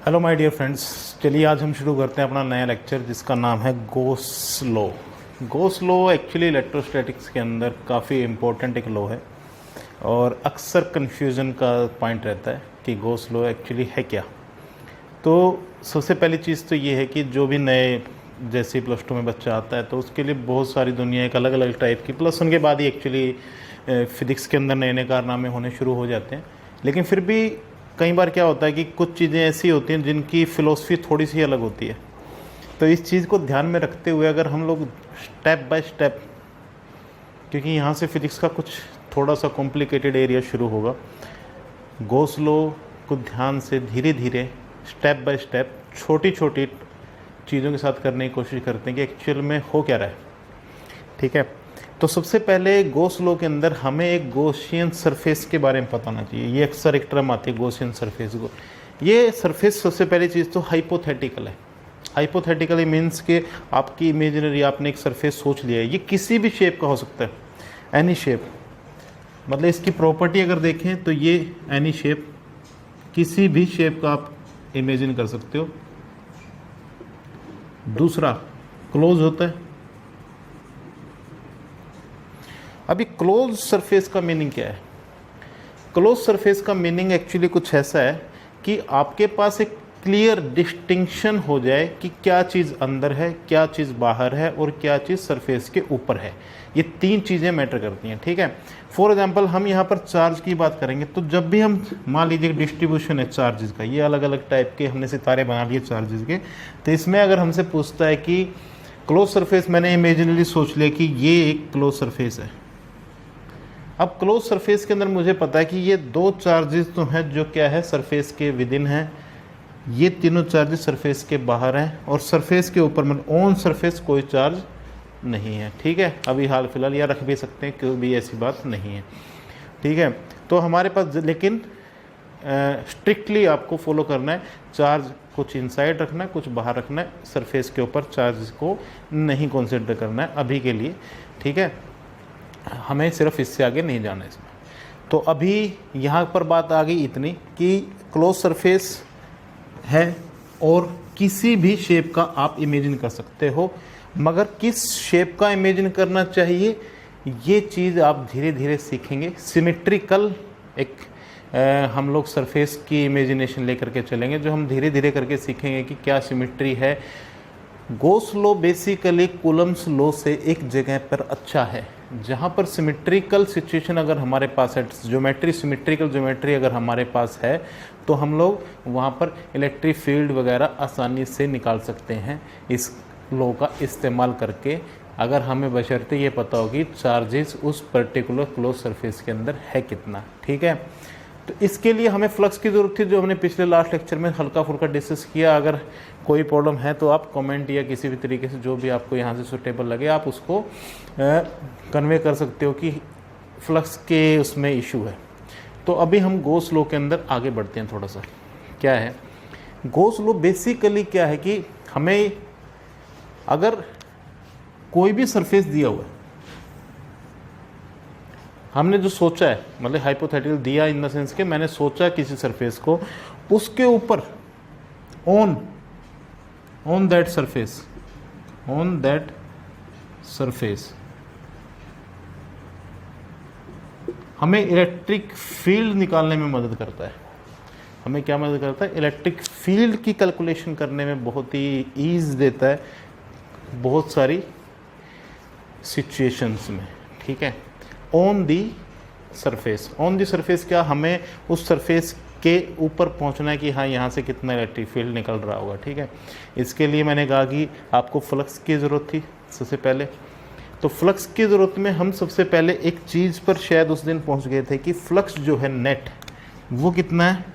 Hello my dear friends, चलिए आज हम शुरू करते हैं अपना नया लेक्चर जिसका नाम है गोस लॉ। गोस लॉ एक्चुअली इलेक्ट्रोस्टैटिक्स के अंदर काफ़ी इम्पोर्टेंट एक लॉ है और अक्सर कन्फ्यूज़न का पॉइंट रहता है कि गोस लॉ एक्चुअली है क्या। तो सबसे पहली चीज़ तो ये है कि जो भी नए जैसे +2 में बच्चा आता है तो उसके लिए बहुत सारी दुनिया एक अलग अलग टाइप की +1 के बाद ही एक्चुअली फिज़िक्स के अंदर नए नए कारनामे होने शुरू हो जाते हैं। लेकिन फिर भी कई बार क्या होता है कि कुछ चीज़ें ऐसी होती हैं जिनकी फ़िलोसफी थोड़ी सी अलग होती है। तो इस चीज़ को ध्यान में रखते हुए अगर हम लोग स्टेप बाय स्टेप, क्योंकि यहाँ से फिज़िक्स का कुछ थोड़ा सा कॉम्प्लिकेटेड एरिया शुरू होगा, गोस लॉ को ध्यान से धीरे धीरे स्टेप बाय स्टेप छोटी छोटी चीज़ों के साथ करने की कोशिश करते हैं कि एक्चुअल में हो क्या रहा है। ठीक है, तो सबसे पहले गोस लॉ के अंदर हमें एक गॉसियन सरफेस के बारे में पता होना चाहिए। ये अक्सर एक टर्म आती है गॉसियन सरफेस को। ये सरफेस सबसे पहली चीज़ तो हाइपोथेटिकल है। हाइपोथेटिकली मीन्स कि आपकी इमेजिनरी आपने एक सरफेस सोच लिया है, ये किसी भी शेप का हो सकता है, एनी शेप। मतलब इसकी प्रॉपर्टी अगर देखें तो ये एनी शेप, किसी भी शेप का आप इमेजिन कर सकते हो। दूसरा क्लोज होता है। अभी क्लोज सरफेस का मीनिंग क्या है? क्लोज सरफेस का मीनिंग एक्चुअली कुछ ऐसा है कि आपके पास एक क्लियर डिस्टिंक्शन हो जाए कि क्या चीज़ अंदर है, क्या चीज़ बाहर है और क्या चीज़ सरफेस के ऊपर है। ये तीन चीज़ें मैटर करती हैं। ठीक है, फॉर एग्जांपल हम यहाँ पर चार्ज की बात करेंगे तो जब भी हम मान लीजिए डिस्ट्रीब्यूशन है चार्जेस का, ये अलग अलग टाइप के हमने सितारे बना लिए चार्जेस के, तो इसमें अगर हमसे पूछता है कि क्लोज सरफेस, मैंने इमेजिनली सोच लिया कि ये एक क्लोज सरफेस है। अब क्लोज सरफेस के अंदर मुझे पता है कि ये दो चार्जेस तो हैं जो क्या है सरफेस के विद इन है, ये तीनों चार्जेस सरफेस के बाहर हैं और सरफेस के ऊपर मतलब ऑन सरफेस कोई चार्ज नहीं है। ठीक है, अभी हाल फिलहाल या रख भी सकते हैं, कोई भी ऐसी बात नहीं है। ठीक है, तो हमारे पास लेकिन स्ट्रिक्टली आपको फॉलो करना है, चार्ज कुछ इनसाइड रखना है, कुछ बाहर रखना है, सरफेस के ऊपर चार्ज को नहीं कंसिडर करना है अभी के लिए। ठीक है, हमें सिर्फ इससे आगे नहीं जाना इसमें। तो अभी यहाँ पर बात आ गई इतनी कि क्लोज सरफेस है और किसी भी शेप का आप इमेजिन कर सकते हो, मगर किस शेप का इमेजिन करना चाहिए ये चीज़ आप धीरे धीरे सीखेंगे। सिमेट्रिकल एक हम लोग सरफेस की इमेजिनेशन लेकर के चलेंगे, जो हम धीरे धीरे करके सीखेंगे कि क्या सिमेट्री है। गोस लॉ बेसिकली कूलम्स लॉ से एक जगह पर अच्छा है, जहाँ पर सिमेट्रिकल सिचुएशन अगर हमारे पास है, ज्योमेट्री सिमेट्रिकल ज्योमेट्री अगर हमारे पास है तो हम लोग वहाँ पर इलेक्ट्रिक फील्ड वगैरह आसानी से निकाल सकते हैं इस लॉ का इस्तेमाल करके, अगर हमें बशर्ते ये पता हो कि चार्जेस उस पर्टिकुलर क्लोज सरफेस के अंदर है कितना। ठीक है, तो इसके लिए हमें फ्लक्स की ज़रूरत थी, जो हमने पिछले लास्ट लेक्चर में हल्का फुल्का डिस्कस किया। अगर कोई प्रॉब्लम है तो आप कमेंट या किसी भी तरीके से जो भी आपको यहाँ से सूटेबल लगे आप उसको कन्वे कर सकते हो कि फ्लक्स के उसमें इशू है। तो अभी हम गोस लॉ के अंदर आगे बढ़ते हैं थोड़ा सा। क्या है गोस लॉ? बेसिकली क्या है कि हमें अगर कोई भी सरफेस दिया हुआ है, हमने जो सोचा है, मतलब हाइपोथेटिकल दिया इन द सेंस के मैंने सोचा किसी सरफेस को, उसके ऊपर ऑन दैट सरफेस हमें इलेक्ट्रिक फील्ड निकालने में मदद करता है। हमें क्या मदद करता है? इलेक्ट्रिक फील्ड की कैलकुलेशन करने में बहुत ही ईज देता है बहुत सारी सिचुएशंस में। ठीक है, ऑन दी सरफेस क्या, हमें उस सरफेस के ऊपर पहुंचना है कि हाँ यहाँ से कितना इलेक्ट्रिक फील्ड निकल रहा होगा। ठीक है, इसके लिए मैंने कहा कि आपको फ्लक्स की ज़रूरत थी सबसे पहले। तो फ्लक्स की ज़रूरत में हम सबसे पहले एक चीज़ पर शायद उस दिन पहुंच गए थे कि फ्लक्स जो है नेट वो कितना है,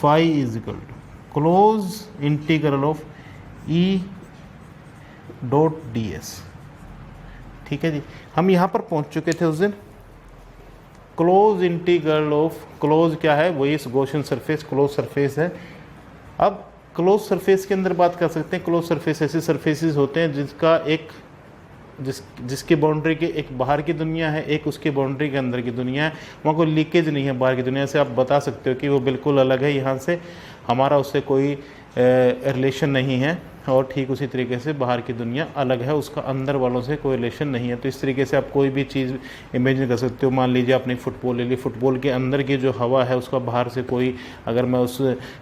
phi is equal to close integral of E dot D S. ठीक है जी, हम यहाँ पर पहुँच चुके थे उस दिन। क्लोज इंटीग्रल ऑफ क्लोज क्या है, वही गॉसियन सरफेस क्लोज सरफेस है। अब क्लोज सरफेस के अंदर बात कर सकते हैं। क्लोज सरफेस ऐसे सरफेसेस होते हैं जिसका एक जिसकी बाउंड्री के एक बाहर की दुनिया है, एक उसकी बाउंड्री के अंदर की दुनिया है। वहाँ कोई लीकेज नहीं है बाहर की दुनिया से। आप बता सकते हो कि वो बिल्कुल अलग है यहाँ से। हमारा उससे कोई रिलेशन नहीं है, और ठीक उसी तरीके से बाहर की दुनिया अलग है, उसका अंदर वालों से कोई रिलेशन नहीं है। तो इस तरीके से आप कोई भी चीज़ इमेजिन कर सकते हो। मान लीजिए आपने फुटबॉल ले ली, फुटबॉल के अंदर की जो हवा है उसका बाहर से कोई, अगर मैं उस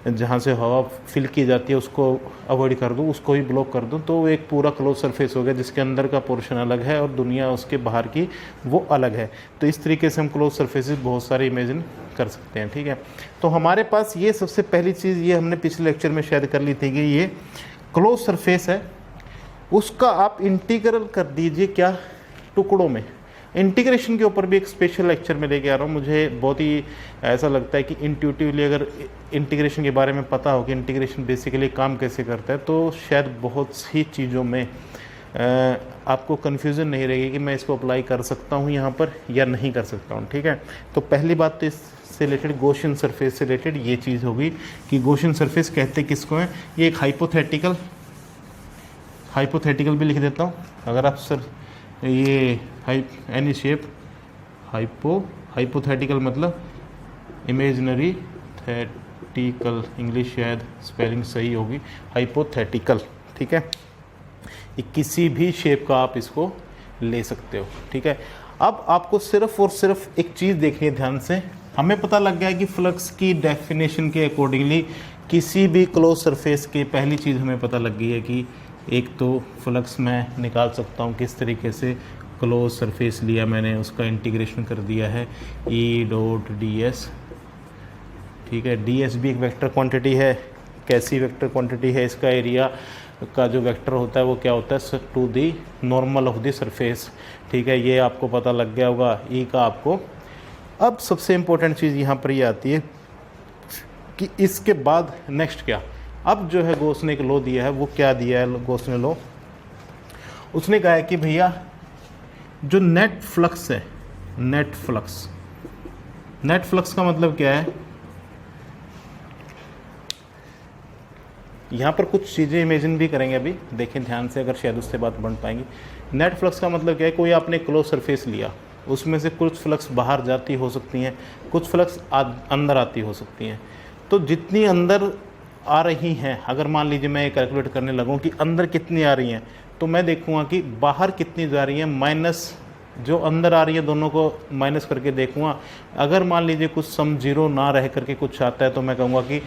जहाँ से हवा फिल की जाती है उसको अवॉइड कर दूँ, उसको ही ब्लॉक कर दूँ, तो एक पूरा क्लोज सरफेस हो गया जिसके अंदर का पोर्शन अलग है और दुनिया उसके बाहर की वो अलग है। तो इस तरीके से हम क्लोज सरफेसेस बहुत सारे इमेजिन कर सकते हैं। ठीक है, तो हमारे पास ये सबसे पहली चीज़, ये हमने पिछले लेक्चर में शायद कर ली थी कि ये क्लोज सरफेस है, उसका आप इंटीग्रल कर दीजिए क्या, टुकड़ों में। इंटीग्रेशन के ऊपर भी एक स्पेशल लेक्चर में लेके आ रहा हूँ। मुझे बहुत ही ऐसा लगता है कि इंट्यूटिवली अगर इंटीग्रेशन के बारे में पता हो कि इंटीग्रेशन बेसिकली काम कैसे करता है, तो शायद बहुत सी चीज़ों में आपको कन्फ्यूज़न नहीं रहेगी कि मैं इसको अप्लाई कर सकता हूँ यहाँ पर या नहीं कर सकता हूँ। ठीक है, तो पहली बात तो इससे रिलेटेड गॉसियन सरफेस से रिलेटेड ये चीज़ होगी कि गॉसियन सरफेस कहते किसको हैं। ये एक हाइपोथेटिकल भी लिख देता हूँ। अगर आप सर ये एनी शेप हाइपोथेटिकल मतलब इमेजिनरी थेटिकल, इंग्लिश शायद स्पेलिंग सही होगी, हाइपोथेटिकल। ठीक है, ये किसी भी शेप का आप इसको ले सकते हो। ठीक है, अब आपको सिर्फ और सिर्फ एक चीज़ देखनी है ध्यान से। हमें पता लग गया कि फ्लक्स की डेफिनेशन के अकॉर्डिंगली किसी भी क्लोज सरफेस के पहली चीज़ हमें पता लग गई है कि एक तो फ्लक्स मैं निकाल सकता हूँ किस तरीके से। क्लोज सरफेस लिया मैंने, उसका इंटीग्रेशन कर दिया है E.ds। ठीक है, ds भी एक वेक्टर क्वांटिटी है। कैसी वेक्टर क्वांटिटी है? इसका एरिया का जो वेक्टर होता है वो क्या होता है, to the normal of the surface. ठीक है, ये आपको पता लग गया होगा ई का आपको। अब सबसे इम्पोर्टेंट चीज़ यहाँ पर ये आती है कि इसके बाद नेक्स्ट क्या। अब जो है गॉस ने एक लॉ दिया है, वो क्या दिया है गॉस ने लॉ, उसने कहा है कि भैया जो नेट फ्लक्स है, नेट फ्लक्स का मतलब क्या है। यहाँ पर कुछ चीज़ें इमेजिन भी करेंगे, अभी देखें ध्यान से, अगर शायद उससे बात बन पाएंगी। नेट फ्लक्स का मतलब क्या है, कोई आपने क्लोज सरफेस लिया, उसमें से कुछ फ्लक्स बाहर जाती हो सकती हैं, कुछ फ्लक्स अंदर आती हो सकती हैं। तो जितनी अंदर आ रही हैं, अगर मान लीजिए मैं कैलकुलेट करने लगूँ कि अंदर कितनी आ रही हैं, तो मैं देखूँगा कि बाहर कितनी जा रही हैं, माइनस जो अंदर आ रही है दोनों को माइनस करके देखूँगा। अगर मान लीजिए कुछ सम जीरो ना रह करके कुछ आता है, तो मैं कहूँगा कि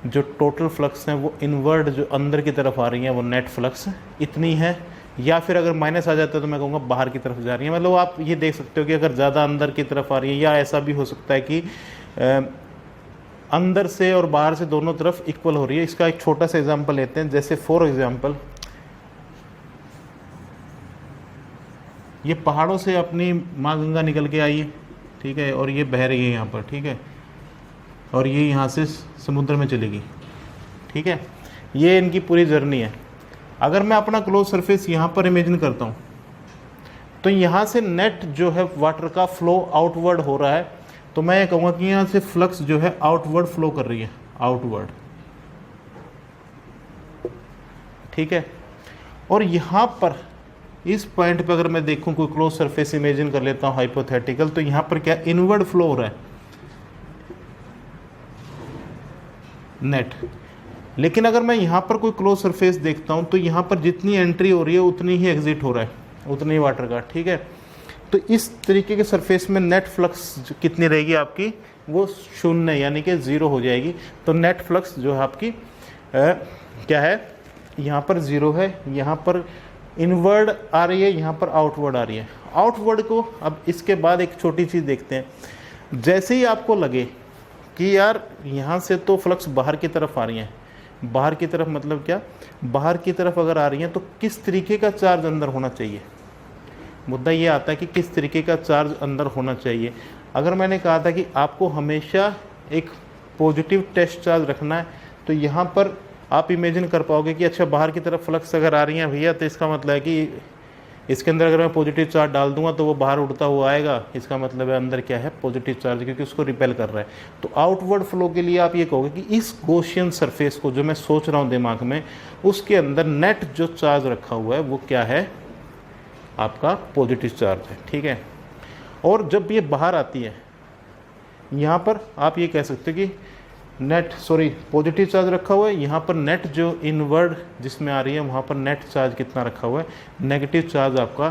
जो टोटल फ्लक्स हैं वो इनवर्ड जो अंदर की तरफ आ रही हैं वो नेट फ्लक्स इतनी है। या फिर अगर माइनस आ जाता है तो मैं कहूँगा बाहर की तरफ जा रही है। मतलब आप ये देख सकते हो कि अगर ज़्यादा अंदर की तरफ आ रही है, या ऐसा भी हो सकता है कि अंदर से और बाहर से दोनों तरफ इक्वल हो रही है। इसका एक छोटा सा एग्जांपल लेते हैं, जैसे फॉर एग्जांपल ये पहाड़ों से अपनी माँ गंगा निकल के आई है, ठीक है, और ये बह रही है यहाँ पर, ठीक है, और ये यहाँ से समुद्र में चलेगी, ठीक है, ये इनकी पूरी जर्नी है। अगर मैं अपना क्लोज सरफेस यहाँ पर इमेजिन करता हूँ, तो यहाँ से नेट जो है वाटर का फ्लो आउटवर्ड हो रहा है, तो मैं ये कहूँगा कि यहाँ से फ्लक्स जो है आउटवर्ड फ्लो कर रही है, आउटवर्ड, ठीक है। और यहाँ पर इस पॉइंट पे अगर मैं देखूँ कोई क्लोज सरफेस इमेजिन कर लेता हूँ हाइपोथेटिकल, तो यहाँ पर क्या इनवर्ड फ्लो हो रहा है नेट। लेकिन अगर मैं यहाँ पर कोई क्लोज सरफेस देखता हूँ, तो यहाँ पर जितनी एंट्री हो रही है उतनी ही एग्जिट हो रहा है, उतनी ही वाटर का, ठीक है। तो इस तरीके के सरफेस में नेट फ्लक्स कितनी रहेगी आपकी, वो शून्य यानी कि ज़ीरो हो जाएगी। तो नेट फ्लक्स जो है आपकी क्या है, यहाँ पर ज़ीरो है, यहाँ पर इनवर्ड आ रही है, यहाँ पर आउटवर्ड आ रही है। आउटवर्ड को अब इसके बाद एक छोटी चीज़ देखते हैं। जैसे ही आपको लगे कि यार यहाँ से तो फ्लक्स बाहर की तरफ आ रही हैं, बाहर की तरफ मतलब क्या, बाहर की तरफ अगर आ रही हैं तो किस तरीके का चार्ज अंदर होना चाहिए। मुद्दा ये आता है कि किस तरीके का चार्ज अंदर होना चाहिए। अगर मैंने कहा था कि आपको हमेशा एक पॉजिटिव टेस्ट चार्ज रखना है, तो यहाँ पर आप इमेजिन कर पाओगे कि अच्छा बाहर की तरफ फ्लक्स अगर आ रही हैं भैया, तो इसका मतलब है कि इसके अंदर अगर मैं पॉजिटिव चार्ज डाल दूंगा तो वो बाहर उड़ता हुआ आएगा, इसका मतलब है अंदर क्या है, पॉजिटिव चार्ज, क्योंकि उसको रिपेल कर रहा है। तो आउटवर्ड फ्लो के लिए आप ये कहोगे कि इस गॉसियन सरफेस को जो मैं सोच रहा हूँ दिमाग में, उसके अंदर नेट जो चार्ज रखा हुआ है वो क्या है, आपका पॉजिटिव चार्ज है, ठीक है। और जब ये बाहर आती है, यहाँ पर आप ये कह सकते हो कि नेट सॉरी पॉजिटिव चार्ज रखा हुआ है, यहाँ पर नेट जो इनवर्ड जिसमें आ रही है वहाँ पर नेट चार्ज कितना रखा हुआ है, नेगेटिव चार्ज आपका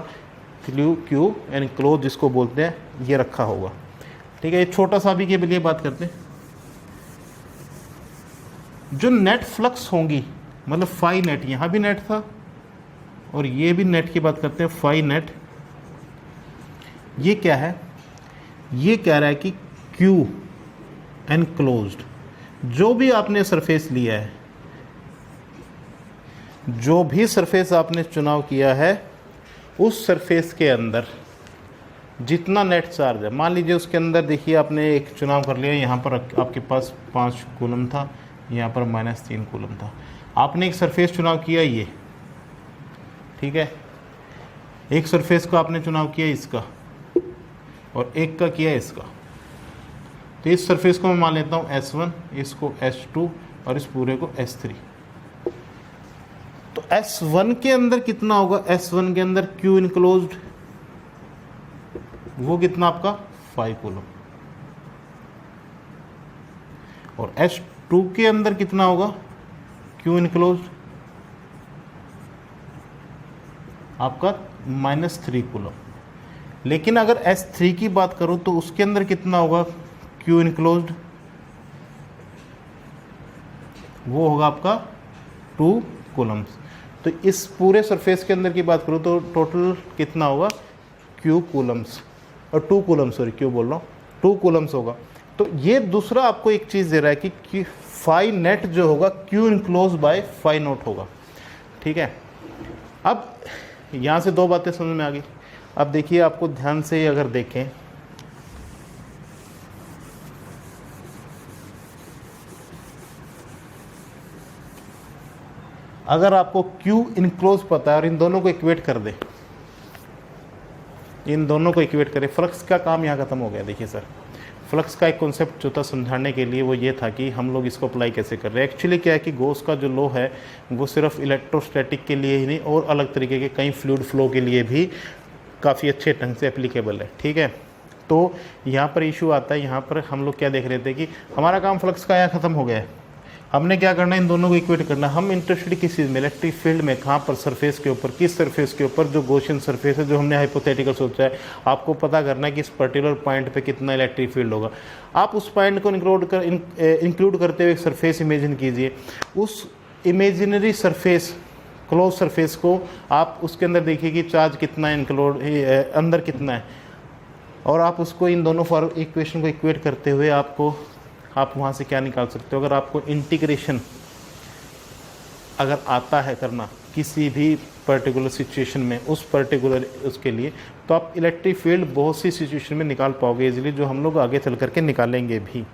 क्यू एनक्लोज जिसको बोलते हैं ये रखा होगा। ठीक है, ये छोटा सा भी के लिए बात करते हैं। जो नेट फ्लक्स होंगी मतलब फाई नेट, यहाँ भी नेट था और ये भी नेट की बात करते हैं फाई नेट। ये क्या है, ये कह रहा है कि क्यू एनक्लोज्ड, जो भी आपने सरफेस लिया है, जो भी सरफेस आपने चुनाव किया है उस सरफेस के अंदर जितना नेट चार्ज है, मान लीजिए उसके अंदर देखिए आपने एक चुनाव कर लिया, यहाँ पर आपके पास 5 कूलम था, यहाँ पर -3 कूलम था। आपने एक सरफेस चुनाव किया ये, ठीक है, एक सरफेस को आपने चुनाव किया इसका और एक का किया इसका। तो इस सरफेस को मैं मान लेता हूँ S1, इसको S2 और इस पूरे को S3। तो S1 के अंदर कितना होगा, S1 के अंदर Q इनक्लोज्ड वो कितना आपका 5 कूलम, और S2 के अंदर कितना होगा Q इनक्लोज्ड आपका -3 कूलम। लेकिन अगर S3 की बात करूं तो उसके अंदर कितना होगा Q इनक्लोज्ड, वो होगा आपका 2 कूलम्स। तो इस पूरे सरफेस के अंदर की बात करूं तो टोटल कितना होगा Q कूलम्स, और 2 कूलम सॉरी क्यों बोल रहा हूँ 2 कूलम्स होगा। तो ये दूसरा आपको एक चीज़ दे रहा है कि फाई नेट जो होगा Q enclose by phi naught होगा। ठीक है, अब यहाँ से 2 बातें समझ में आ गई। अब देखिए आपको ध्यान से अगर देखें, अगर आपको Q इनक्लोज पता है और इन दोनों को इक्वेट कर दे, इन दोनों को इक्वेट करें, फ्लक्स का काम यहाँ खत्म हो गया। देखिए सर, फ्लक्स का एक कॉन्सेप्ट जो था समझाने के लिए वो ये था कि हम लोग इसको अप्लाई कैसे कर रहे हैं। एक्चुअली क्या है कि गॉस का जो लॉ है वो सिर्फ इलेक्ट्रोस्टैटिक के लिए ही नहीं और अलग तरीके के कई फ्लूइड फ्लो के लिए भी काफ़ी अच्छे ढंग से एप्लीकेबल है। ठीक है, तो यहाँ पर इशू आता है, यहाँ पर हम लोग क्या देख रहे थे कि हमारा काम फ्लक्स का यहाँ ख़त्म हो गया है, हमने क्या करना है इन दोनों को इक्वेट करना। हम इंटरेस्टेड किस चीज़ में, इलेक्ट्रिक फील्ड में, कहाँ पर, सरफेस के ऊपर, किस सरफेस के ऊपर, जो गॉसियन सरफेस है जो हमने हाइपोथेटिकल सोचा है। आपको पता करना है कि इस पर्टिकुलर पॉइंट पे कितना इलेक्ट्रिक फील्ड होगा। आप उस पॉइंट को इंक्लूड करते हुए एक सरफेस इमेजिन कीजिए, उस इमेजिनरी सरफेस क्लोज सरफेस को आप उसके अंदर देखिए कि चार्ज कितना है, इंक्लूड अंदर कितना है, और आप उसको इन दोनों इक्वेशन को इक्वेट करते हुए आप वहाँ से क्या निकाल सकते हो। अगर आपको इंटीग्रेशन अगर आता है करना किसी भी पर्टिकुलर सिचुएशन में, उस पर्टिकुलर उसके लिए, तो आप इलेक्ट्रिक फील्ड बहुत सी सिचुएशन में निकाल पाओगे इजीली, जो हम लोग आगे चल करके निकालेंगे भी।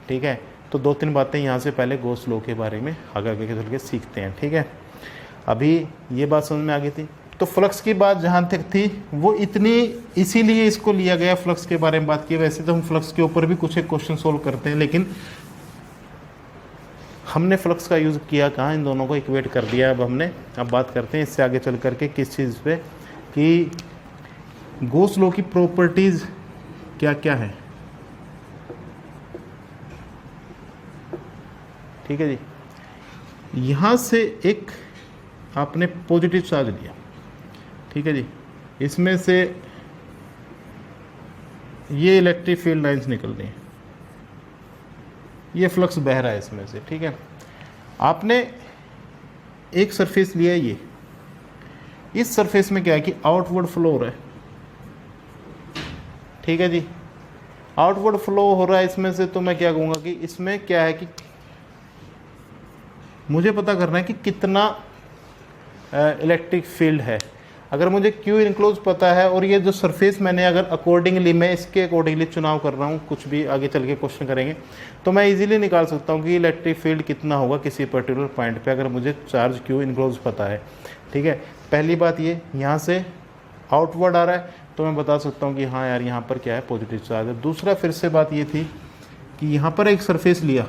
ठीक है, तो 2-3 बातें यहाँ से पहले गॉस लॉ के बारे में आगे चल के सीखते हैं। ठीक है, अभी ये बात समझ में आ गई थी। तो फ्लक्स की बात जहाँ तक थी वो इतनी, इसीलिए इसको लिया गया, फ्लक्स के बारे में बात की। वैसे तो हम फ्लक्स के ऊपर भी कुछ एक क्वेश्चन सोल्व करते हैं, लेकिन हमने फ्लक्स का यूज़ किया कहाँ, इन दोनों को इक्वेट कर दिया। अब बात करते हैं इससे आगे चल करके किस चीज़ पे, कि गॉस लॉ की प्रॉपर्टीज़ क्या क्या है। ठीक है जी, यहाँ से एक आपने पॉजिटिव चार्ज लिया, ठीक है जी, इसमें से ये इलेक्ट्रिक फील्ड लाइंस निकल रही हैं, ये फ्लक्स बह रहा है इसमें से। ठीक है, आपने एक सरफेस लिया, ये इस सरफेस में क्या है कि आउटवर्ड फ्लो हो रहा है। ठीक है जी, आउटवर्ड फ्लो हो रहा है इसमें से, तो मैं क्या कहूँगा कि इसमें क्या है कि मुझे पता करना है कि कितना इलेक्ट्रिक फील्ड है। अगर मुझे Q इनक्लोज पता है और ये जो सरफेस मैंने अगर अकॉर्डिंगली, मैं इसके अकॉर्डिंगली चुनाव कर रहा हूँ, कुछ भी आगे चल के क्वेश्चन करेंगे तो मैं इजीली निकाल सकता हूँ कि इलेक्ट्रिक फील्ड कितना होगा किसी पर्टिकुलर पॉइंट पे, अगर मुझे चार्ज Q इनक्लोज पता है। ठीक है, पहली बात ये, यहाँ से आउटवर्ड आ रहा है तो मैं बता सकता हूँ कि हाँ यार यहाँ पर क्या है, पॉजिटिव चार्ज है। दूसरा फिर से बात ये थी कि यहाँ पर एक सरफेस लिया,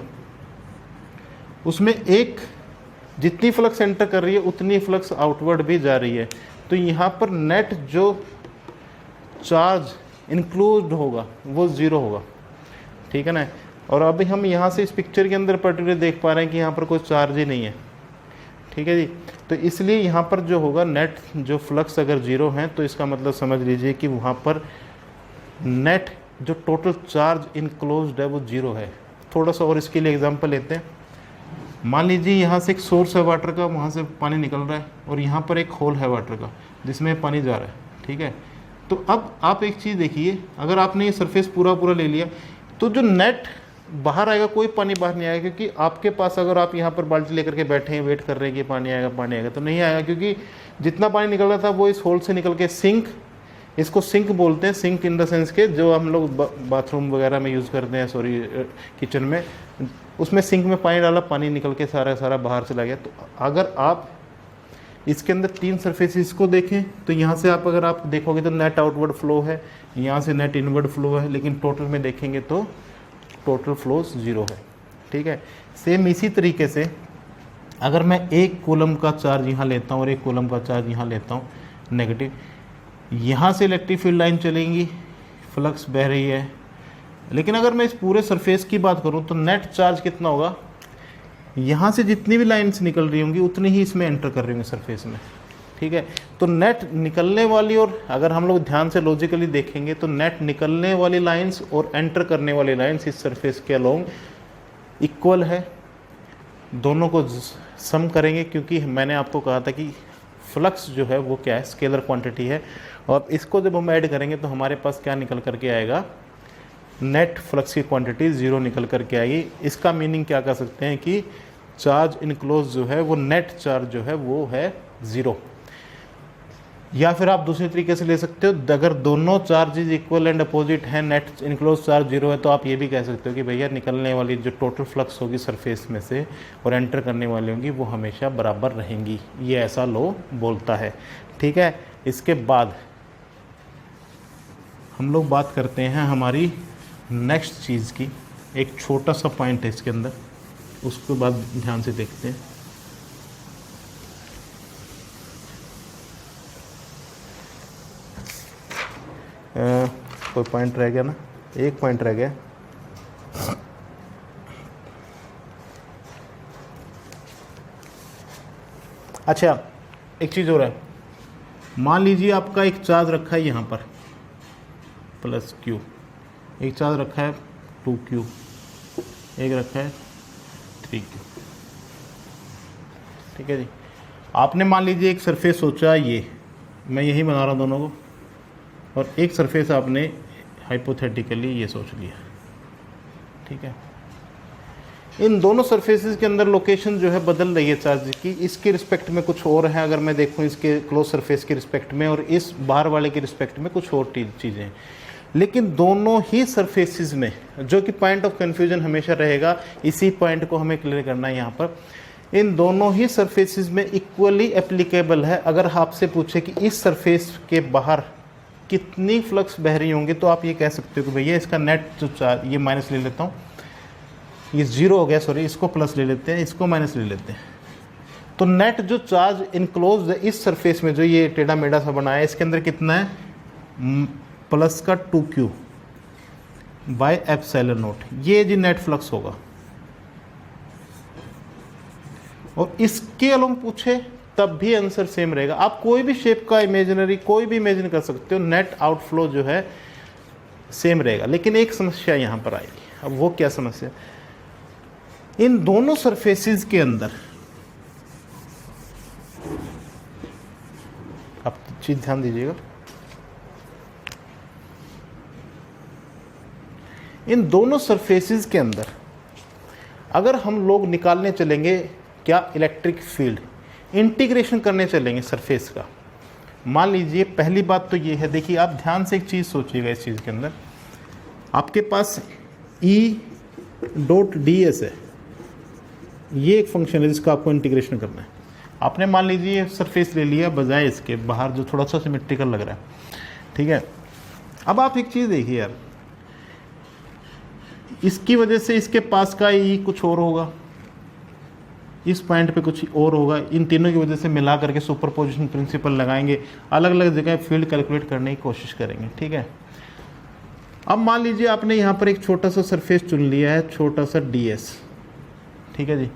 उसमें एक जितनी फ्लक्स एंटर कर रही है उतनी फ्लक्स आउटवर्ड भी जा रही है, तो यहाँ पर नेट जो चार्ज इंक्लूड होगा वो 0 होगा। ठीक है ना, और अभी हम यहाँ से इस पिक्चर के अंदर पर्टिकुलर देख पा रहे हैं कि यहाँ पर कोई चार्ज ही नहीं है, ठीक है जी। तो इसलिए यहाँ पर जो होगा नेट जो फ्लक्स अगर जीरो है तो इसका मतलब समझ लीजिए कि वहाँ पर नेट जो टोटल चार्ज इनक्लोज्ड है वो जीरो है। थोड़ा सा और इसके लिए एग्जांपल लेते हैं। मान लीजिए यहाँ से एक सोर्स है वाटर का, वहाँ से पानी निकल रहा है, और यहाँ पर एक होल है वाटर का जिसमें पानी जा रहा है, ठीक है। तो अब आप एक चीज़ देखिए, अगर आपने ये सरफेस पूरा ले लिया तो जो नेट बाहर आएगा, कोई पानी बाहर नहीं आएगा, क्योंकि आपके पास अगर आप यहाँ पर बाल्टी लेकर के बैठे हैं, वेट कर रहे हैं कि पानी आएगा तो नहीं आएगा, क्योंकि जितना पानी निकल रहा था वो इस होल से निकल के सिंक, इसको सिंक बोलते हैं, सिंक इन द सेंस के जो हम लोग बाथरूम वगैरह में यूज़ करते हैं, सॉरी किचन में, उसमें सिंक में पानी डाला, पानी निकल के सारा बाहर चला गया। तो अगर आप इसके अंदर तीन सरफेसेस को देखें तो यहाँ से अगर आप देखोगे तो नेट आउटवर्ड फ्लो है, यहाँ से नेट इनवर्ड फ्लो है, लेकिन टोटल में देखेंगे तो टोटल फ्लोस जीरो है, ठीक है। सेम इसी तरीके से अगर मैं एक कूलम का चार्ज यहाँ लेता हूँ और एक कूलम का चार्ज यहाँ लेता हूँ नेगेटिव, यहाँ से इलेक्ट्रिक फील्ड लाइन चलेंगी, फ्लक्स बह रही है, लेकिन अगर मैं इस पूरे सरफेस की बात करूँ तो नेट चार्ज कितना होगा, यहाँ से जितनी भी लाइन्स निकल रही होंगी उतनी ही इसमें एंटर कर रही होंगी सरफेस में, ठीक है। तो नेट निकलने वाली, और अगर हम लोग ध्यान से लॉजिकली देखेंगे तो नेट निकलने वाली लाइंस और एंटर करने वाली लाइंस इस सरफेस के अलोंग इक्वल है। दोनों को सम करेंगे, क्योंकि मैंने आपको कहा था कि फ्लक्स जो है वो क्या है, स्केलर क्वांटिटी है, और इसको जब हम ऐड करेंगे तो हमारे पास क्या निकल करके आएगा, नेट फ्लक्स की क्वांटिटी ज़ीरो निकल करके आएगी। इसका मीनिंग क्या कर सकते हैं कि चार्ज इनक्लोज जो है वो नेट चार्ज जो है वो है ज़ीरो। या फिर आप दूसरे तरीके से ले सकते हो, अगर दोनों चार्जेज इक्वल एंड अपोजिट हैं, नेट इनक्लोज चार्ज जीरो है, तो आप ये भी कह सकते हो कि भैया निकलने वाली जो टोटल फ्लक्स होगी सरफेस में से और एंटर करने वाली होंगी वो हमेशा बराबर रहेंगी। ये ऐसा लॉ बोलता है, ठीक है। इसके बाद हम लोग बात करते हैं हमारी नेक्स्ट चीज़ की। एक छोटा सा पॉइंट है इसके अंदर, उसके बाद ध्यान से देखते हैं। कोई पॉइंट रह गया ना, एक पॉइंट रह गया। अच्छा, एक चीज़ हो रहा है, मान लीजिए आपका एक चार्ज रखा है यहाँ पर प्लस क्यू, एक चार्ज रखा है 2Q, एक रखा है 3Q, ठीक है जी। आपने मान लीजिए एक सरफेस सोचा, ये मैं यही बना रहा हूँ दोनों को, और एक सरफेस आपने हाइपोथेटिकली ये सोच लिया, ठीक है। इन दोनों सरफेसेस के अंदर लोकेशन जो है बदल रही है चार्ज की, इसके रिस्पेक्ट में कुछ और है, अगर मैं देखूं इसके क्लोज सरफेस के रिस्पेक्ट में, और इस बाहर वाले के रिस्पेक्ट में कुछ और चीज़ें हैं। लेकिन दोनों ही सरफेसेस में, जो कि पॉइंट ऑफ कन्फ्यूजन हमेशा रहेगा, इसी पॉइंट को हमें क्लियर करना है यहाँ पर, इन दोनों ही सरफेसेस में इक्वली एप्लीकेबल है। अगर आपसे पूछे कि इस सरफेस के बाहर कितनी फ्लक्स बह रही होंगी, तो आप ये कह सकते हो कि भैया इसका नेट जो चार्ज, ये माइनस ले लेता हूँ, ये ज़ीरो हो गया, सॉरी, इसको प्लस ले लेते हैं, इसको माइनस ले लेते हैं। तो नेट जो चार्ज इनक्लोज है इस सरफेस में, जो ये टेढ़ा मेढ़ा सा बनाया है, इसके अंदर कितना है, प्लस का 2Q बाय एप्सिलॉन नॉट, ये जी नेट फ्लक्स होगा। और इसके अलोंग पूछे तब भी आंसर सेम रहेगा। आप कोई भी शेप का इमेजिनरी कोई भी इमेजिन कर सकते हो, नेट आउटफ्लो जो है सेम रहेगा। लेकिन एक समस्या यहाँ पर आएगी। अब वो क्या समस्या, इन दोनों सरफेसेस के अंदर, आप चीज ध्यान दीजिएगा, इन दोनों सरफेसेस के अंदर अगर हम लोग निकालने चलेंगे क्या, इलेक्ट्रिक फील्ड इंटीग्रेशन करने चलेंगे सरफेस का। मान लीजिए पहली बात तो ये है, देखिए आप ध्यान से एक चीज़ सोचिएगा, इस चीज़ के अंदर आपके पास E.ds है, ये एक फंक्शन है जिसका आपको इंटीग्रेशन करना है। आपने मान लीजिए सरफेस ले लिया बजाय इसके बाहर जो थोड़ा सा सिमेट्रिकल लग रहा है, ठीक है। अब आप एक चीज़ देखिए यार, इसकी वजह से इसके पास का ई कुछ और होगा, इस पॉइंट पे कुछ और होगा, इन तीनों की वजह से मिला करके सुपरपोजिशन प्रिंसिपल लगाएंगे, अलग अलग जगह फील्ड कैलकुलेट करने की कोशिश करेंगे, ठीक है। अब मान लीजिए आपने यहाँ पर एक छोटा सा सरफेस चुन लिया है, छोटा सा ds, ठीक है जी,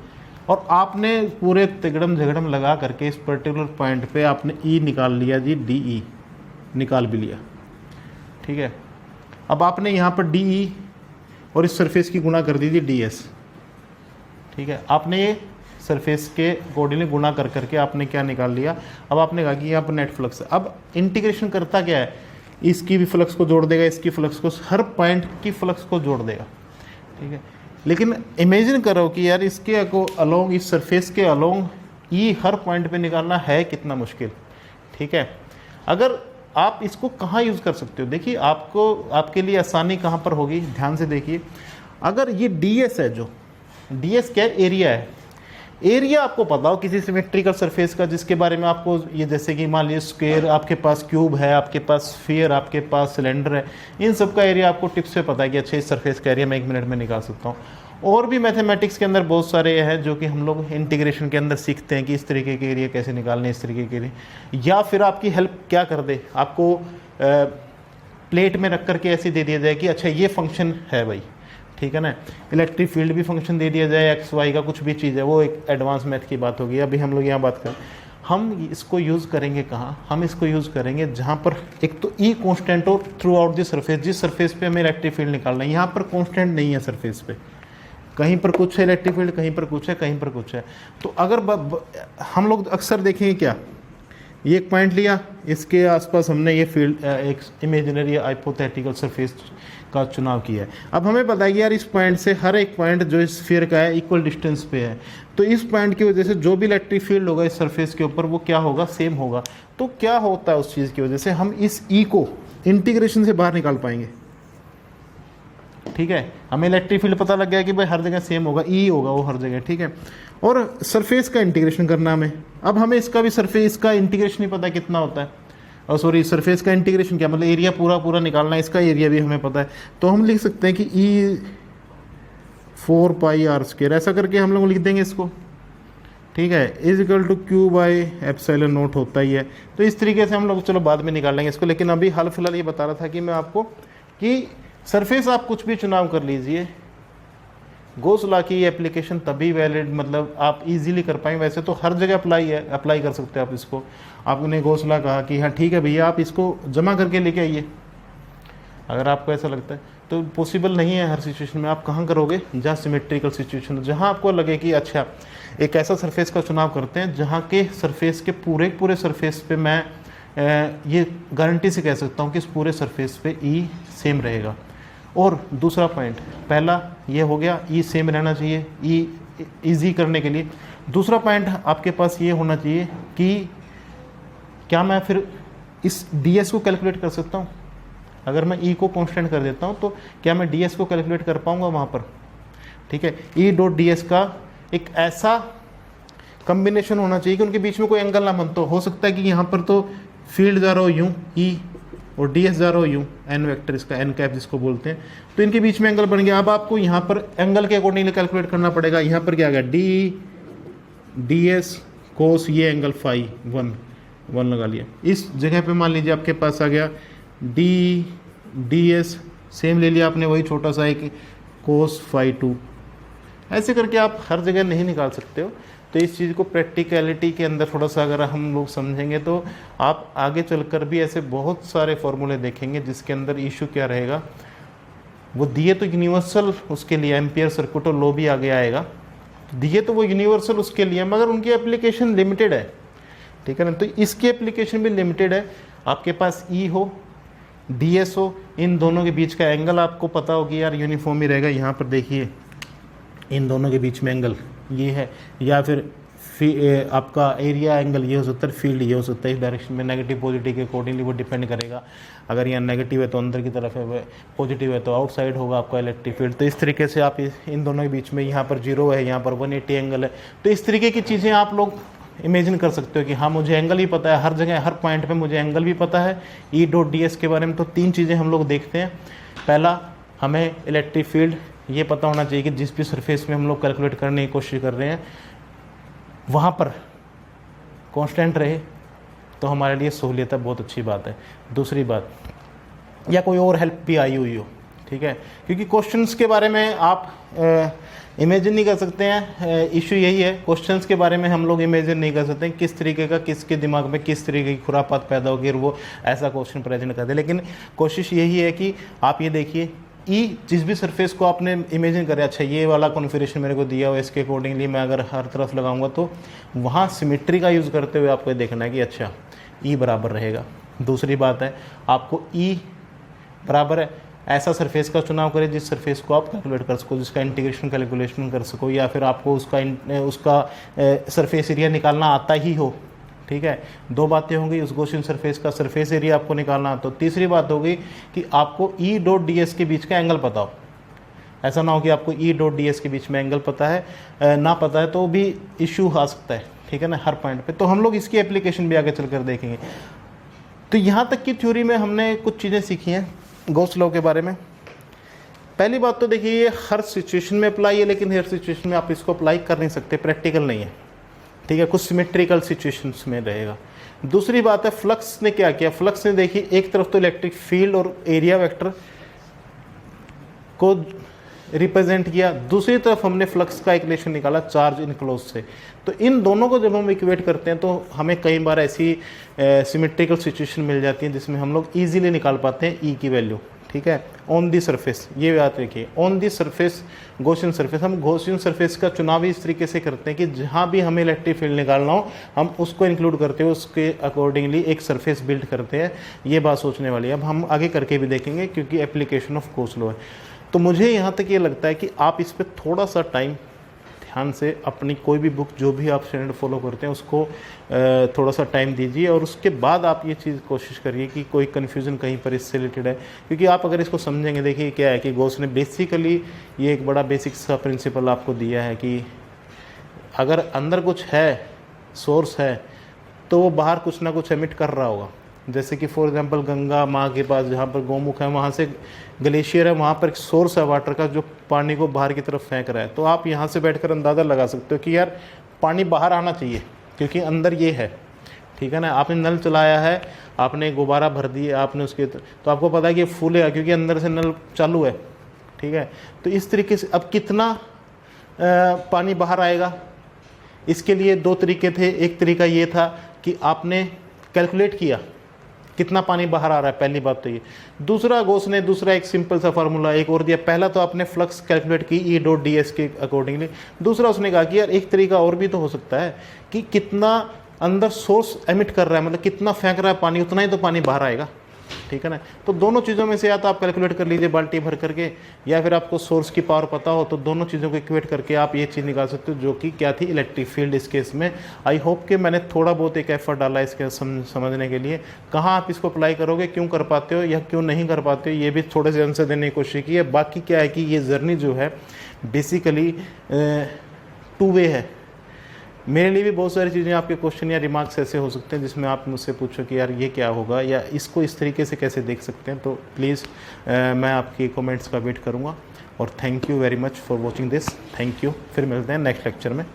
और आपने पूरे तिगड़म झगड़म लगा करके इस पर्टिकुलर पॉइंट पे आपने E निकाल लिया जी, DE निकाल भी लिया, ठीक है। अब आपने यहाँ पर DE और इस सरफेस की गुणा कर दी थी DS, ठीक है। आपने ये सरफेस के अकॉर्डिंगली गुणा कर करके आपने क्या निकाल लिया, अब आपने कहा कि यहाँ पर नेट फ्लक्स है। अब इंटीग्रेशन करता क्या है, इसकी भी फ्लक्स को जोड़ देगा, इसकी फ्लक्स को, हर पॉइंट की फ्लक्स को जोड़ देगा, ठीक है। लेकिन इमेजिन करो कि यार इसके अलोंग, इस सरफेस के अलोंग ई हर पॉइंट पे निकालना है कितना मुश्किल, ठीक है। अगर आप इसको कहाँ यूज़ कर सकते हो, देखिए आपको, आपके लिए आसानी कहाँ पर होगी, ध्यान से देखिए। अगर ये ds है, जो ds क्या है, एरिया है, एरिया आपको पता हो किसी सिमेट्रिकल सरफेस का, जिसके बारे में आपको ये, जैसे कि मान लीजिए स्क्वायर, आपके पास क्यूब है, आपके पास स्फीयर, आपके पास सिलेंडर है, इन सब का एरिया आपको टिप्स से पता है कि अच्छा इस सरफेस का एरिया मैं 1 मिनट में निकाल सकता हूँ। और भी मैथमेटिक्स के अंदर बहुत सारे हैं जो कि हम लोग इंटीग्रेशन के अंदर सीखते हैं कि इस तरीके के एरिया कैसे निकालने, इस तरीके के एरिया। या फिर आपकी हेल्प क्या कर दे, आपको प्लेट में रख करके ऐसे दे दिया जाए कि अच्छा ये फंक्शन है भाई, ठीक है ना, इलेक्ट्रिक फील्ड भी फंक्शन दे दिया जाए, एक्स वाई का कुछ भी चीज़ है, वो एक एडवांस मैथ की बात होगी। अभी हम लोग यहाँ बात करें, हम इसको यूज़ करेंगे कहाँ, हम इसको यूज़ करेंगे जहाँ पर एक तो ई कांस्टेंट हो थ्रू आउट द सरफेस, जिस सरफेस पे हमें इलेक्ट्रिक फील्ड निकालना है। यहाँ पर कांस्टेंट नहीं है सरफेस पे, कहीं पर कुछ है इलेक्ट्रिक फील्ड, कहीं पर कुछ है, कहीं पर कुछ है। तो अगर हम लोग अक्सर देखेंगे क्या, ये एक पॉइंट लिया, इसके आसपास हमने ये फील्ड, एक इमेजिनरी हाइपोथेटिकल सरफेस का चुनाव किया है। अब हमें पता है कि यार इस पॉइंट से हर एक पॉइंट जो इस स्फीयर का है इक्वल डिस्टेंस पे है, तो इस पॉइंट की वजह से जो भी इलेक्ट्रिक फील्ड होगा इस सरफेस के ऊपर वो क्या होगा, सेम होगा। तो क्या होता है उस चीज़ की वजह से, हम इस ई को इंटीग्रेशन से बाहर निकाल पाएंगे, ठीक है। हमें इलेक्ट्रिक फील्ड पता लग गया कि भाई हर जगह सेम होगा, ई होगा वो हर जगह, ठीक है। और सरफेस का इंटीग्रेशन करना हमें, अब हमें इसका भी सरफेस का इंटीग्रेशन नहीं पता कितना होता है, और सॉरी सरफेस का इंटीग्रेशन क्या मतलब एरिया पूरा पूरा निकालना है, इसका एरिया भी हमें पता है। तो हम लिख सकते हैं कि ई 4 पाई आर स्क्वायर, ऐसा करके हम लोग लिख देंगे इसको, ठीक है, is equal to Q by epsilon naught होता ही है। तो इस तरीके से हम लोग चलो बाद में निकाल लेंगे इसको, लेकिन अभी हाल फिलहाल ये बता रहा था कि मैं आपको कि सरफेस आप कुछ भी चुनाव कर लीजिए, गोस लॉ की एप्लीकेशन तभी वैलिड, मतलब आप इजीली कर पाएंगे। वैसे तो हर जगह अप्लाई कर सकते हैं आप इसको। आपने गोस लॉ कहा कि हाँ ठीक है भैया आप इसको जमा करके लेके आइए, अगर आपको ऐसा लगता है तो पॉसिबल नहीं है हर सिचुएशन में। आप कहाँ करोगे, जहाँ सिमेट्रिकल सिचुएशन, जहाँ आपको लगे कि अच्छा एक ऐसा सरफेस का चुनाव करते हैं जहाँ के सरफेस के पूरे सरफेस पे मैं ये गारंटी से कह सकता हूँ कि इस पूरे सरफेस पे ई सेम रहेगा। और दूसरा पॉइंट, पहला ये हो गया ई सेम रहना चाहिए, ई इजी करने के लिए। दूसरा पॉइंट आपके पास ये होना चाहिए कि क्या मैं फिर इस ds को कैलकुलेट कर सकता हूँ। अगर मैं ई को कांस्टेंट कर देता हूँ तो क्या मैं ds को कैलकुलेट कर पाऊँगा वहाँ पर, ठीक है। ई डॉट ds का एक ऐसा कम्बिनेशन होना चाहिए कि उनके बीच में कोई एंगल ना बनता हो सकता है कि यहाँ पर तो फील्ड जा रहा हो यूँ ई और ds जा रहा हो यूँ, एन वेक्टर इसका एन कैप जिसको बोलते हैं, तो इनके बीच में एंगल बन गया। अब आपको यहाँ पर एंगल के अकॉर्डिंगली कैलकुलेट करना पड़ेगा। यहाँ पर क्या आ गया, ds कोस ये एंगल फाई 1 लगा लिया। इस जगह पे मान लीजिए आपके पास आ गया ds सेम ले लिया आपने, वही छोटा सा एक कोस फाई 2। ऐसे करके आप हर जगह नहीं निकाल सकते हो। तो इस चीज़ को प्रैक्टिकलिटी के अंदर थोड़ा सा अगर हम लोग समझेंगे तो आप आगे चलकर भी ऐसे बहुत सारे फॉर्मूले देखेंगे जिसके अंदर इशू क्या रहेगा, वो दिए तो यूनिवर्सल उसके लिए एम्पियर सर्किट और लॉ भी आगे आएगा, दिए तो वो यूनिवर्सल उसके लिए, मगर उनकी एप्लीकेशन लिमिटेड है, ठीक है ना। तो इसकी एप्लीकेशन भी लिमिटेड है। आपके पास ई हो ds हो, इन दोनों के बीच का एंगल आपको पता होगी यार यूनिफॉर्म ही रहेगा। यहाँ पर देखिए इन दोनों के बीच में एंगल ये है, या फिर आपका एरिया एंगल ये हो सकता है, फील्ड ये हो सकता है। इस डायरेक्शन में नेगेटिव पॉजिटिव के अकॉर्डिंगली वो डिपेंड करेगा। अगर यहाँ नेगेटिव है तो अंदर की तरफ है, पॉजिटिव है तो आउटसाइड होगा आपका इलेक्ट्रिक फील्ड। तो इस तरीके से आप इन दोनों के बीच में, यहाँ पर 0 है, यहाँ पर 180 एंगल है। तो इस तरीके की चीज़ें आप लोग इमेजिन कर सकते हो कि हाँ मुझे एंगल ही पता है, हर जगह हर पॉइंट पे मुझे एंगल भी पता है। ई डॉट ds के बारे में तो 3 चीज़ें हम लोग देखते हैं। पहला, हमें इलेक्ट्रिक फील्ड ये पता होना चाहिए कि जिस भी सरफेस में हम लोग कैलकुलेट करने की कोशिश कर रहे हैं वहाँ पर कांस्टेंट रहे तो हमारे लिए सहूलियत है, बहुत अच्छी बात है। दूसरी बात, या कोई और हेल्प भी आई हुई हो ठीक है, क्योंकि क्वेश्चंस के बारे में आप इमेजिन नहीं कर सकते हैं। इशू यही है, क्वेश्चंस के बारे में हम लोग इमेजिन नहीं कर सकते हैं किस तरीके का, किसके दिमाग में किस तरीके की खुरापात पैदा होगी और वो ऐसा क्वेश्चन प्रेजेंट कर दे। लेकिन कोशिश यही है कि आप ये देखिए, जिस भी सरफेस को आपने इमेजिन करें, अच्छा ये वाला कॉन्फ़िगरेशन मेरे को दिया हुआ, इसके अकॉर्डिंगली मैं अगर हर तरफ लगाऊंगा तो वहाँ सिमेट्री का यूज़ करते हुए आपको देखना है कि अच्छा बराबर रहेगा। दूसरी बात है, आपको बराबर है ऐसा सरफेस का चुनाव करें जिस सरफेस को आप कैलकुलेट कर सको, जिसका इंटीग्रेशन कैलकुलेशन कर सको, या फिर आपको उसका सरफेस एरिया निकालना आता ही हो। ठीक है, दो बातें होंगी, उस गॉसियन सरफेस का सरफेस एरिया आपको निकालना। तो तीसरी बात होगी कि आपको ई डॉट डी एस के बीच का एंगल पता हो। ऐसा ना हो कि आपको ई डॉट डी एस के बीच में एंगल पता है, ना पता है तो भी इशू आ सकता है। ठीक है ना, हर पॉइंट पे। तो हम लोग इसकी एप्लीकेशन भी आगे चलकर देखेंगे। तो यहाँ तक की थ्योरी में हमने कुछ चीज़ें सीखी हैं गॉस लॉ के बारे में। पहली बात तो देखिए, ये हर सिचुएशन में अप्लाई है, लेकिन हर सिचुएशन में आप इसको अप्लाई कर नहीं सकते, प्रैक्टिकल नहीं है। ठीक है, कुछ सिमेट्रिकल सिचुएशंस में रहेगा। दूसरी बात है, फ्लक्स ने क्या किया, फ्लक्स ने देखिए एक तरफ तो इलेक्ट्रिक फील्ड और एरिया वेक्टर को रिप्रेजेंट किया, दूसरी तरफ हमने फ्लक्स का इक्वेशन निकाला चार्ज इनक्लोज से। तो इन दोनों को जब हम इक्वेट करते हैं तो हमें कई बार ऐसी सिमेट्रिकल सिचुएशन मिल जाती है जिसमें हम लोग इजीली निकाल पाते हैं ई की वैल्यू। ठीक है, ऑन दी सरफेस, ये याद रखिए, on the surface Gaussian surface. हम गॉसियन सरफेस का चुनाव इस तरीके से करते हैं कि जहाँ भी हमें इलेक्ट्रिक फील्ड निकालना हो हम उसको इंक्लूड करते हैं, उसके अकॉर्डिंगली एक सरफेस बिल्ड करते हैं। ये बात सोचने वाली है, अब हम आगे करके भी देखेंगे क्योंकि एप्लीकेशन ऑफ गॉस लॉ है। तो मुझे यहाँ तक ये लगता है कि आप इस पर थोड़ा सा टाइम ध्यान से, अपनी कोई भी बुक जो भी आप स्टैंडर्ड फॉलो करते हैं उसको थोड़ा सा टाइम दीजिए, और उसके बाद आप ये चीज़ कोशिश करिए कि कोई कन्फ्यूज़न कहीं पर इससे रिलेटेड है। क्योंकि आप अगर इसको समझेंगे, देखिए क्या है कि गॉस ने बेसिकली ये एक बड़ा बेसिक सा प्रिंसिपल आपको दिया है कि अगर अंदर कुछ है, सोर्स है, तो वो बाहर कुछ ना कुछ एमिट कर रहा होगा। जैसे कि फॉर एग्जांपल गंगा माँ के पास जहाँ पर गौमुख है, वहाँ से ग्लेशियर है, वहाँ पर एक सोर्स है वाटर का जो पानी को बाहर की तरफ फेंक रहा है। तो आप यहाँ से बैठकर अंदाज़ा लगा सकते हो कि यार पानी बाहर आना चाहिए क्योंकि अंदर ये है। ठीक है ना, आपने नल चलाया है, आपने गुब्बारा भर दिए, आपने उसके, तो आपको पता है कि ये फूलेगा क्योंकि अंदर से नल चालू है। ठीक है, तो इस तरीके से अब कितना पानी बाहर आएगा, इसके लिए दो तरीके थे। एक तरीका ये था कि आपने कैलकुलेट किया कितना पानी बाहर आ रहा है, पहली बात तो ये। दूसरा गॉस ने दूसरा एक सिंपल सा फार्मूला एक और दिया। पहला तो आपने फ्लक्स कैलकुलेट की ई डॉट डी एस के अकॉर्डिंगली। दूसरा उसने कहा कि यार एक तरीका और भी तो हो सकता है कि कितना अंदर सोर्स एमिट कर रहा है, मतलब कितना फेंक रहा है पानी, उतना ही तो पानी बाहर आएगा। ठीक है ना, तो दोनों चीज़ों में से या तो आप कैलकुलेट कर लीजिए बाल्टी भर करके, या फिर आपको सोर्स की पावर पता हो तो दोनों चीज़ों को इक्वेट करके आप ये चीज़ निकाल सकते हो, जो कि क्या थी, इलेक्ट्रिक फील्ड इस केस में। आई होप कि मैंने थोड़ा बहुत एक एफर्ट डाला इसके समझने के लिए। कहाँ आप इसको अप्लाई करोगे, क्यों कर पाते हो या क्यों नहीं कर पाते हो, ये भी थोड़े से आंसर देने की कोशिश की है। बाकी क्या है कि ये जर्नी जो है बेसिकली 2 वे है। मेरे लिए भी बहुत सारी चीज़ें, आपके क्वेश्चन या रिमार्क्स ऐसे हो सकते हैं जिसमें आप मुझसे पूछो कि यार ये क्या होगा या इसको इस तरीके से कैसे देख सकते हैं। तो प्लीज़ मैं आपकी कमेंट्स का वेट करूँगा। और thank you very much for watching this. Thank you, फिर मिलते हैं नेक्स्ट लेक्चर में।